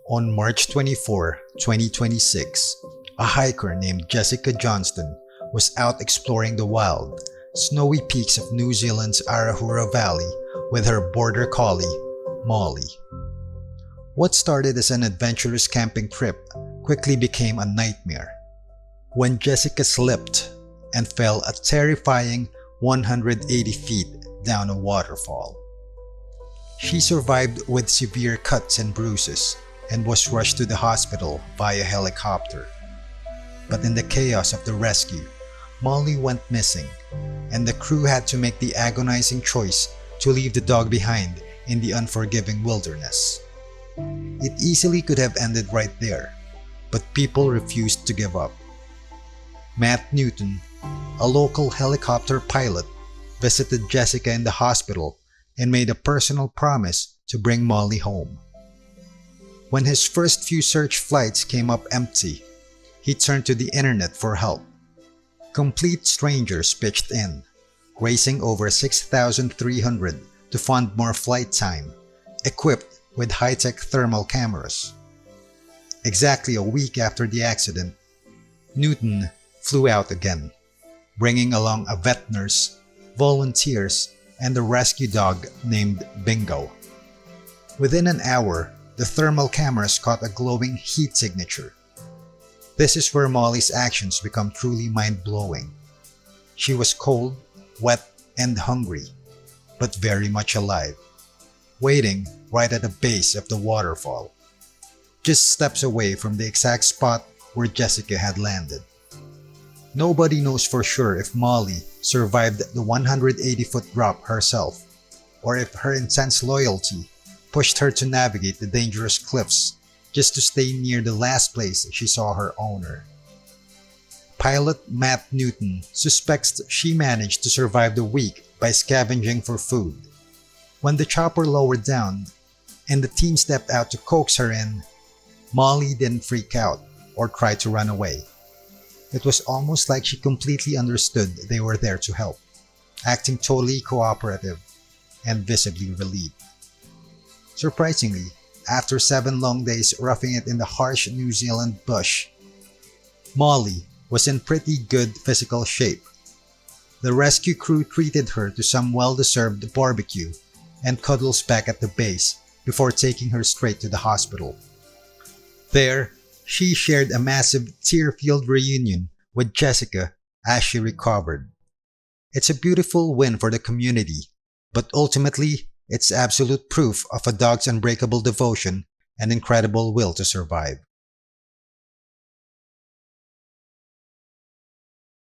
On March 24, 2026, a hiker named Jessica Johnston was out exploring the wild, snowy peaks of New Zealand's Arahura Valley with her Border Collie, Molly. What started as an adventurous camping trip quickly became a nightmare when Jessica slipped and fell a terrifying 180 feet down a waterfall. She survived with severe cuts and bruises and was rushed to the hospital via helicopter. But in the chaos of the rescue, Molly went missing, and the crew had to make the agonizing choice to leave the dog behind in the unforgiving wilderness. It easily could have ended right there, but people refused to give up. Matt Newton, a local helicopter pilot, visited Jessica in the hospital and made a personal promise to bring Molly home. When his first few search flights came up empty, he turned to the internet for help. Complete strangers pitched in, raising over 6,300 to fund more flight time, equipped with high-tech thermal cameras. Exactly a week after the accident, Newton flew out again, bringing along a vet nurse, volunteers, and a rescue dog named Bingo. Within an hour, the thermal cameras caught a glowing heat signature. This is where Molly's actions become truly mind-blowing. She was cold, wet, and hungry, but very much alive, waiting right at the base of the waterfall, just steps away from the exact spot where Jessica had landed. Nobody knows for sure if Molly survived the 180-foot drop herself, or if her intense loyalty pushed her to navigate the dangerous cliffs just to stay near the last place she saw her owner. Pilot Matt Newton suspects she managed to survive the week by scavenging for food. When the chopper lowered down and the team stepped out to coax her in, Molly didn't freak out or try to run away. It was almost like she completely understood they were there to help, acting totally cooperative and visibly relieved. Surprisingly, after 7 long days roughing it in the harsh New Zealand bush, Molly was in pretty good physical shape. The rescue crew treated her to some well-deserved barbecue and cuddles back at the base before taking her straight to the hospital. There, she shared a massive tear-filled reunion with Jessica as she recovered. It's a beautiful win for the community, but ultimately, it's absolute proof of a dog's unbreakable devotion and incredible will to survive.